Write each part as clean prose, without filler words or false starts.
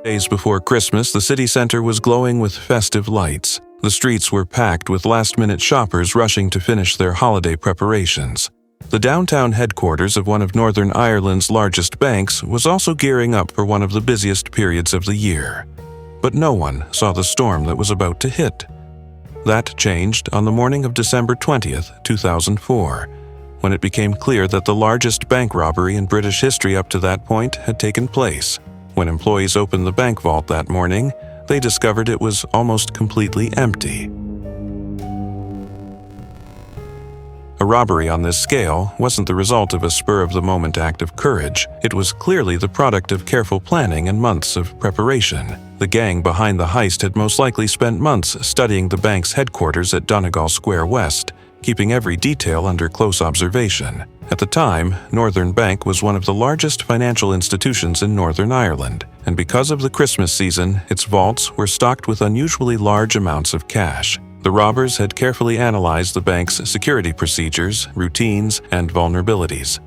Days before Christmas, the city center was glowing with festive lights. The streets were packed with last-minute shoppers rushing to finish their holiday preparations. The downtown headquarters of one of Northern Ireland's largest banks was also gearing up for one of the busiest periods of the year. But no one saw the storm that was about to hit. That changed on the morning of December 20th, 2004, when it became clear that the largest bank robbery in British history up to that point had taken place. When employees opened the bank vault that morning, they discovered it was almost completely empty. A robbery on this scale wasn't the result of a spur-of-the-moment act of courage. It was clearly the product of careful planning and months of preparation. The gang behind the heist had most likely spent months studying the bank's headquarters at Donegal Square West, keeping every detail under close observation. At the time, Northern Bank was one of the largest financial institutions in Northern Ireland, and because of the Christmas season, its vaults were stocked with unusually large amounts of cash. The robbers had carefully analyzed the bank's security procedures, routines, and vulnerabilities,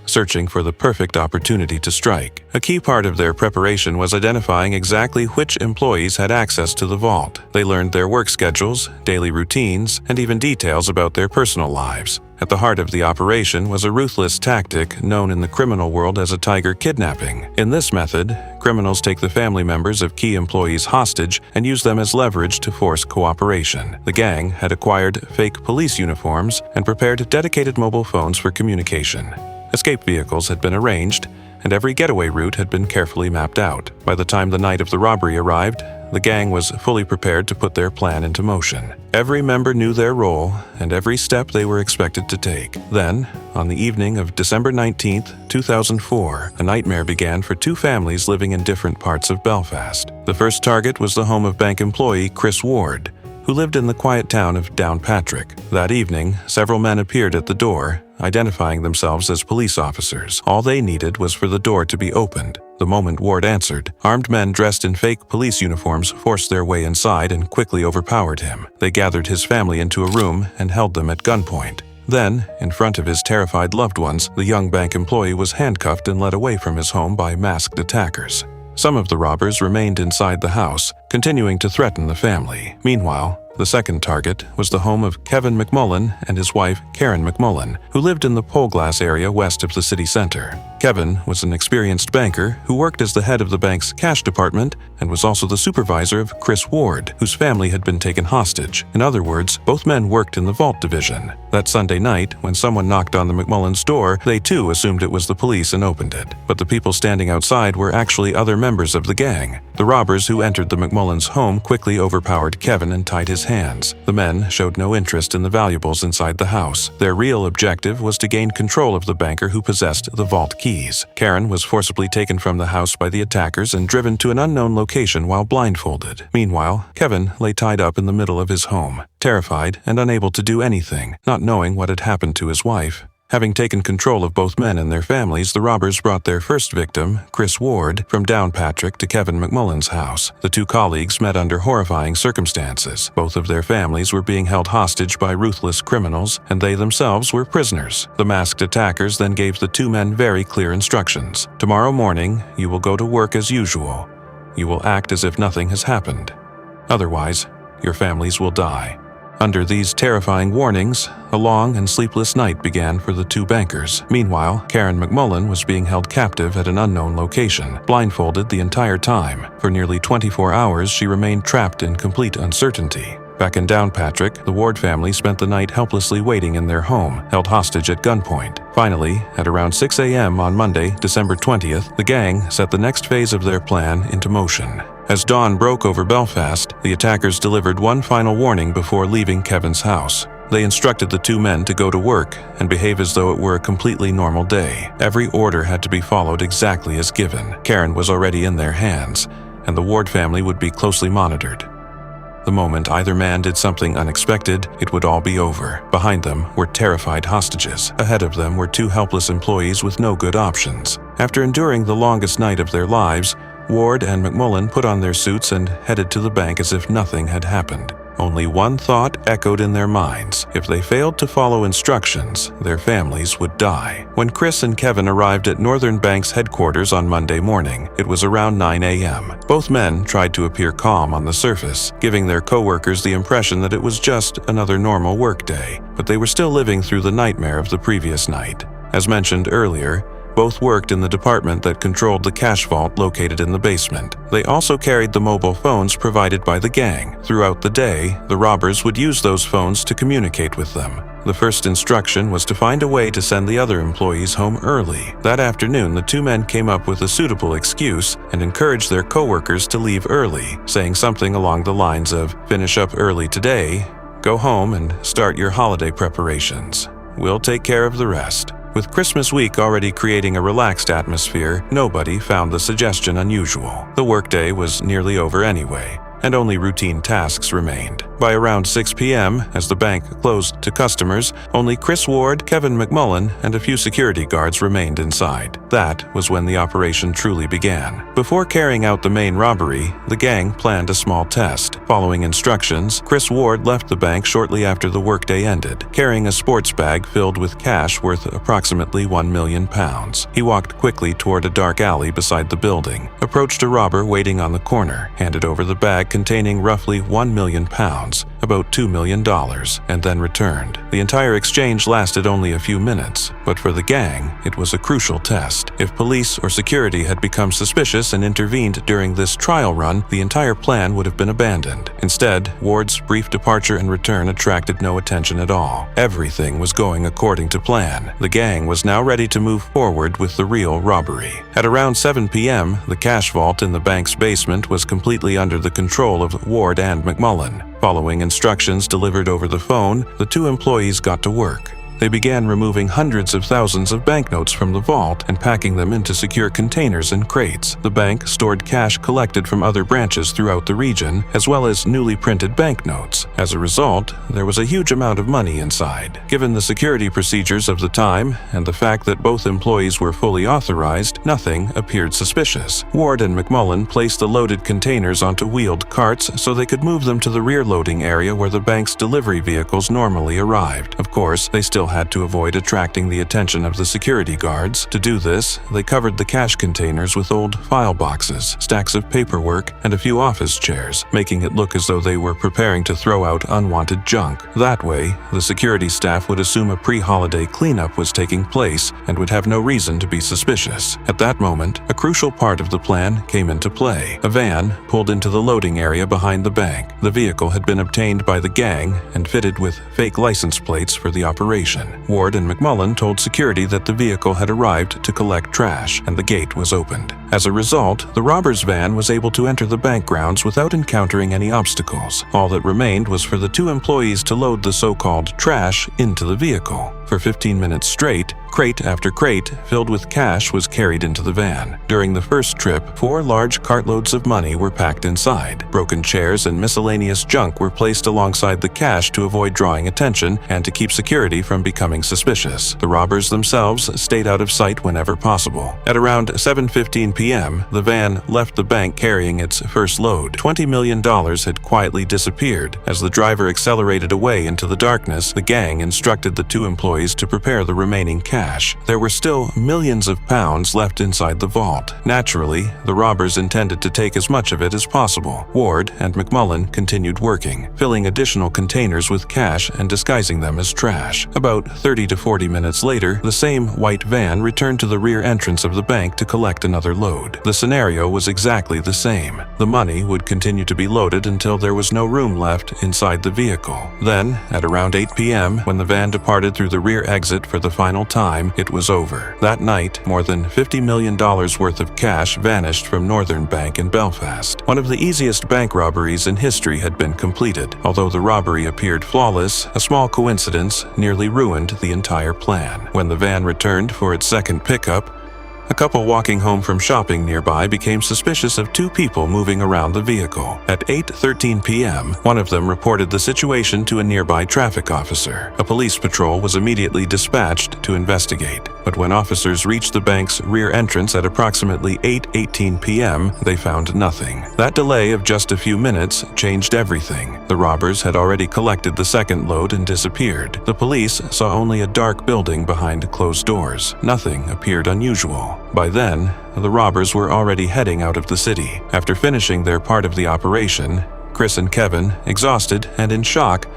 searching for the perfect opportunity to strike. A key part of their preparation was identifying exactly which employees had access to the vault. They learned their work schedules, daily routines, and even details about their personal lives. At the heart of the operation was a ruthless tactic known in the criminal world as a tiger kidnapping. In this method, criminals take the family members of key employees hostage and use them as leverage to force cooperation. The gang had acquired fake police uniforms and prepared dedicated mobile phones for communication. Escape vehicles had been arranged, and every getaway route had been carefully mapped out. By the time the night of the robbery arrived, the gang was fully prepared to put their plan into motion. Every member knew their role and every step they were expected to take. Then, on the evening of December 19, 2004, a nightmare began for two families living in different parts of Belfast. The first target was the home of bank employee Chris Ward, who lived in the quiet town of Downpatrick. That evening, several men appeared at the door, identifying themselves as police officers. All they needed was for the door to be opened. The moment Ward answered, armed men dressed in fake police uniforms forced their way inside and quickly overpowered him. They gathered his family into a room and held them at gunpoint. Then, in front of his terrified loved ones, the young bank employee was handcuffed and led away from his home by masked attackers. Some of the robbers remained inside the house, continuing to threaten the family. Meanwhile, the second target was the home of Kevin McMullen and his wife, Karen McMullen, who lived in the Polglass area west of the city center. Kevin was an experienced banker who worked as the head of the bank's cash department and was also the supervisor of Chris Ward, whose family had been taken hostage. In other words, both men worked in the vault division. That Sunday night, when someone knocked on the McMullens' door, they too assumed it was the police and opened it. But the people standing outside were actually other members of the gang. The robbers who entered the McMullens' home quickly overpowered Kevin and tied his hands. The men showed no interest in the valuables inside the house. Their real objective was to gain control of the banker who possessed the vault keys. Karen was forcibly taken from the house by the attackers and driven to an unknown location while blindfolded. Meanwhile, Kevin lay tied up in the middle of his home, terrified and unable to do anything, not knowing what had happened to his wife. Having taken control of both men and their families, the robbers brought their first victim, Chris Ward, from Downpatrick to Kevin McMullen's house. The two colleagues met under horrifying circumstances. Both of their families were being held hostage by ruthless criminals, and they themselves were prisoners. The masked attackers then gave the two men very clear instructions. Tomorrow morning, you will go to work as usual. You will act as if nothing has happened. Otherwise, your families will die. Under these terrifying warnings, a long and sleepless night began for the two bankers. Meanwhile, Karen McMullen was being held captive at an unknown location, blindfolded the entire time. For nearly 24 hours, she remained trapped in complete uncertainty. Back in Downpatrick, the Ward family spent the night helplessly waiting in their home, held hostage at gunpoint. Finally, at around 6 a.m. on Monday, December 20th, the gang set the next phase of their plan into motion. As dawn broke over Belfast, the attackers delivered one final warning before leaving Kevin's house. They instructed the two men to go to work and behave as though it were a completely normal day. Every order had to be followed exactly as given. Karen was already in their hands, and the Ward family would be closely monitored. The moment either man did something unexpected, it would all be over. Behind them were terrified hostages. Ahead of them were two helpless employees with no good options. After enduring the longest night of their lives, Ward and McMullen put on their suits and headed to the bank as if nothing had happened. Only one thought echoed in their minds: if they failed to follow instructions, their families would die. When Chris and Kevin arrived at Northern Bank's headquarters on Monday morning, it was around 9 a.m. Both men tried to appear calm on the surface, giving their co-workers the impression that it was just another normal workday, but they were still living through the nightmare of the previous night. As mentioned earlier, both worked in the department that controlled the cash vault located in the basement. They also carried the mobile phones provided by the gang. Throughout the day, the robbers would use those phones to communicate with them. The first instruction was to find a way to send the other employees home early. That afternoon, the two men came up with a suitable excuse and encouraged their co-workers to leave early, saying something along the lines of, "Finish up early today, go home and start your holiday preparations. We'll take care of the rest." With Christmas week already creating a relaxed atmosphere, nobody found the suggestion unusual. The workday was nearly over anyway, and only routine tasks remained. By around 6 p.m., as the bank closed to customers, only Chris Ward, Kevin McMullen, and a few security guards remained inside. That was when the operation truly began. Before carrying out the main robbery, the gang planned a small test. Following instructions, Chris Ward left the bank shortly after the workday ended, carrying a sports bag filled with cash worth approximately £1 million. He walked quickly toward a dark alley beside the building, approached a robber waiting on the corner, handed over the bag containing roughly £1 million, about $2 million, and then returned. The entire exchange lasted only a few minutes, but for the gang, it was a crucial test. If police or security had become suspicious and intervened during this trial run, the entire plan would have been abandoned. Instead, Ward's brief departure and return attracted no attention at all. Everything was going according to plan. The gang was now ready to move forward with the real robbery. At around 7 p.m., the cash vault in the bank's basement was completely under the control of Ward and McMullen. Following instructions delivered over the phone, the two employees got to work. They began removing hundreds of thousands of banknotes from the vault and packing them into secure containers and crates. The bank stored cash collected from other branches throughout the region, as well as newly printed banknotes. As a result, there was a huge amount of money inside. Given the security procedures of the time and the fact that both employees were fully authorized, nothing appeared suspicious. Ward and McMullen placed the loaded containers onto wheeled carts so they could move them to the rear loading area where the bank's delivery vehicles normally arrived. Of course, they still had to avoid attracting the attention of the security guards. To do this, they covered the cash containers with old file boxes, stacks of paperwork, and a few office chairs, making it look as though they were preparing to throw out unwanted junk. That way, the security staff would assume a pre-holiday cleanup was taking place and would have no reason to be suspicious. At that moment, a crucial part of the plan came into play. A van pulled into the loading area behind the bank. The vehicle had been obtained by the gang and fitted with fake license plates for the operation. Ward and McMullen told security that the vehicle had arrived to collect trash, and the gate was opened. As a result, the robbers' van was able to enter the bank grounds without encountering any obstacles. All that remained was for the two employees to load the so-called trash into the vehicle. For 15 minutes straight, crate after crate filled with cash was carried into the van. During the first trip, 4 large cartloads of money were packed inside. Broken chairs and miscellaneous junk were placed alongside the cash to avoid drawing attention and to keep security from becoming suspicious. The robbers themselves stayed out of sight whenever possible. At around 7:15 p.m., the van left the bank carrying its first load. $20 million had quietly disappeared. As the driver accelerated away into the darkness, the gang instructed the two employees to prepare the remaining cash. There were still millions of pounds left inside the vault. Naturally, the robbers intended to take as much of it as possible. Ward and McMullen continued working, filling additional containers with cash and disguising them as trash. About 30 to 40 minutes later, the same white van returned to the rear entrance of the bank to collect another load. The scenario was exactly the same. The money would continue to be loaded until there was no room left inside the vehicle. Then, at around 8 p.m., when the van departed through the rear exit for the final time, it was over. That night, more than $50 million worth of cash vanished from Northern Bank in Belfast. One of the easiest bank robberies in history had been completed. Although the robbery appeared flawless, a small coincidence nearly ruined the entire plan. When the van returned for its second pickup, a couple walking home from shopping nearby became suspicious of 2 people moving around the vehicle. At 8:13 p.m., one of them reported the situation to a nearby traffic officer. A police patrol was immediately dispatched to investigate. But when officers reached the bank's rear entrance at approximately 8:18 p.m., they found nothing. That delay of just a few minutes changed everything. The robbers had already collected the second load and disappeared. The police saw only a dark building behind closed doors. Nothing appeared unusual. By then, the robbers were already heading out of the city. After finishing their part of the operation, Chris and Kevin, exhausted and in shock,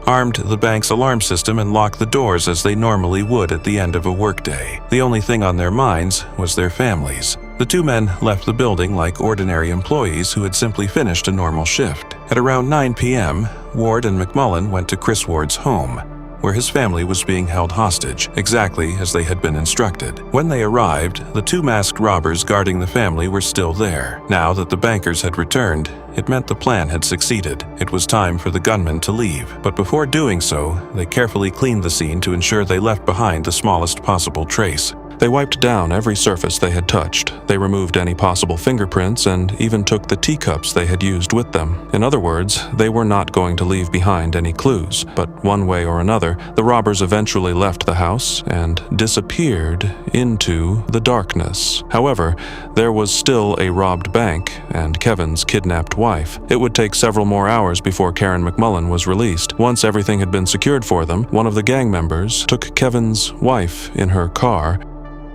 armed the bank's alarm system and locked the doors as they normally would at the end of a workday. The only thing on their minds was their families. The two men left the building like ordinary employees who had simply finished a normal shift. At around 9 p.m., Ward and McMullen went to Chris Ward's home, where his family was being held hostage, exactly as they had been instructed. When they arrived, the two masked robbers guarding the family were still there. Now that the bankers had returned, it meant the plan had succeeded. It was time for the gunmen to leave, but before doing so, they carefully cleaned the scene to ensure they left behind the smallest possible trace. They wiped down every surface they had touched. They removed any possible fingerprints and even took the teacups they had used with them. In other words, they were not going to leave behind any clues. But one way or another, the robbers eventually left the house and disappeared into the darkness. However, there was still a robbed bank and Kevin's kidnapped wife. It would take several more hours before Karen McMullen was released. Once everything had been secured for them, one of the gang members took Kevin's wife in her car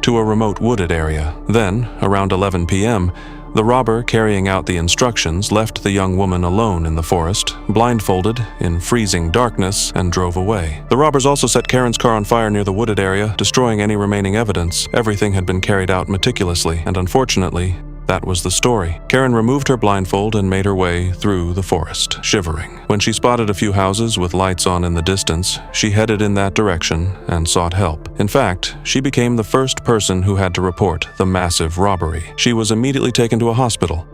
to a remote wooded area. Then, around 11 p.m., the robber carrying out the instructions left the young woman alone in the forest, blindfolded, in freezing darkness, and drove away. The robbers also set Karen's car on fire near the wooded area, destroying any remaining evidence. Everything had been carried out meticulously, and unfortunately, that was the story. Karen removed her blindfold and made her way through the forest, shivering. When she spotted a few houses with lights on in the distance, she headed in that direction and sought help. In fact, she became the first person who had to report the massive robbery. She was immediately taken to a hospital.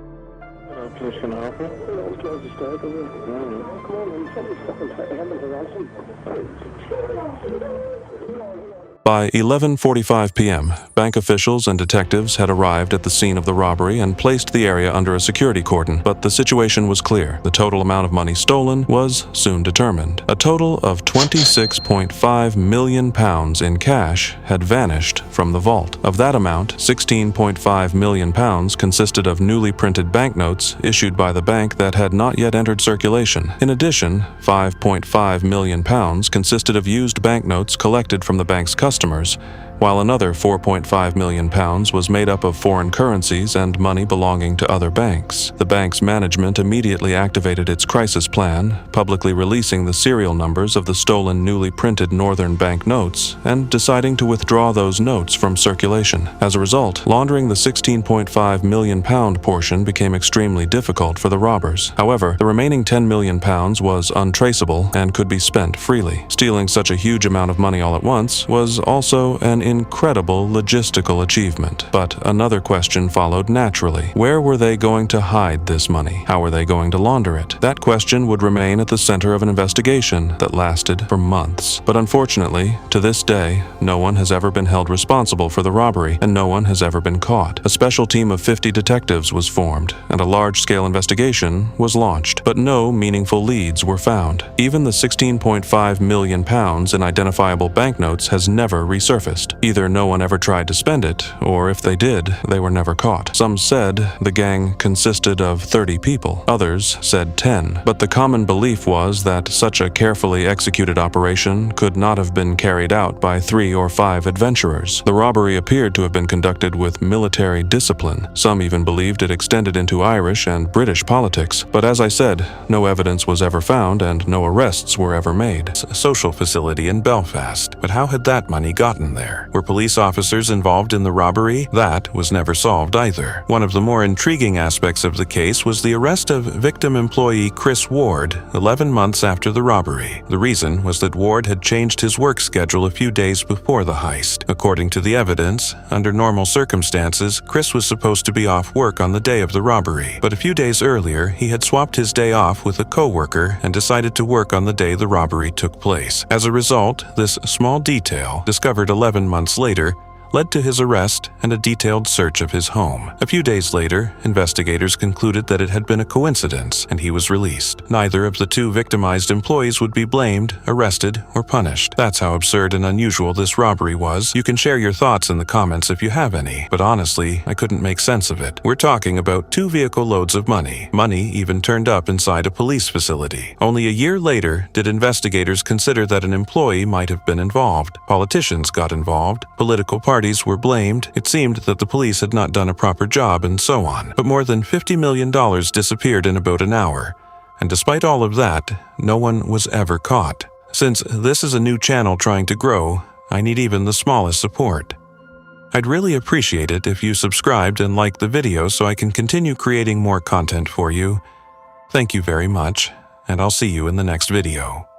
By 11:45 p.m., bank officials and detectives had arrived at the scene of the robbery and placed the area under a security cordon, but the situation was clear. The total amount of money stolen was soon determined. A total of £26.5 million in cash had vanished from the vault. Of that amount, £16.5 million consisted of newly printed banknotes issued by the bank that had not yet entered circulation. In addition, £5.5 million consisted of used banknotes collected from the bank's customers, while another £4.5 million was made up of foreign currencies and money belonging to other banks. The bank's management immediately activated its crisis plan, publicly releasing the serial numbers of the stolen newly printed Northern Bank notes and deciding to withdraw those notes from circulation. As a result, laundering the £16.5 million portion became extremely difficult for the robbers. However, the remaining £10 million was untraceable and could be spent freely. Stealing such a huge amount of money all at once was also an incredible logistical achievement. But another question followed naturally. Where were they going to hide this money? How were they going to launder it? That question would remain at the center of an investigation that lasted for months. But unfortunately, to this day, no one has ever been held responsible for the robbery, and no one has ever been caught. A special team of 50 detectives was formed, and a large-scale investigation was launched, but no meaningful leads were found. Even the £16.5 million in identifiable banknotes has never resurfaced. Either no one ever tried to spend it, or if they did, they were never caught. Some said the gang consisted of 30 people. Others said 10. But the common belief was that such a carefully executed operation could not have been carried out by 3 or 5 adventurers. The robbery appeared to have been conducted with military discipline. Some even believed it extended into Irish and British politics. But as I said, no evidence was ever found and no arrests were ever made. A social facility in Belfast. But how had that money gotten there? Were police officers involved in the robbery? That was never solved either. One of the more intriguing aspects of the case was the arrest of victim employee Chris Ward 11 months after the robbery. The reason was that Ward had changed his work schedule a few days before the heist. According to the evidence, under normal circumstances, Chris was supposed to be off work on the day of the robbery. But a few days earlier, he had swapped his day off with a co-worker and decided to work on the day the robbery took place. As a result, this small detail, discovered 11 months later, led to his arrest and a detailed search of his home. A few days later, investigators concluded that it had been a coincidence, and he was released. Neither of the two victimized employees would be blamed, arrested, or punished. That's how absurd and unusual this robbery was. You can share your thoughts in the comments if you have any, but honestly, I couldn't make sense of it. We're talking about 2 vehicle loads of money. Money even turned up inside a police facility. Only a year later did investigators consider that an employee might have been involved. Politicians got involved. Political parties were blamed. It seemed that the police had not done a proper job, and so on. But more than $50 million disappeared in about an hour. And despite all of that, no one was ever caught. Since this is a new channel trying to grow, I need even the smallest support. I'd really appreciate it if you subscribed and liked the video so I can continue creating more content for you. Thank you very much, and I'll see you in the next video.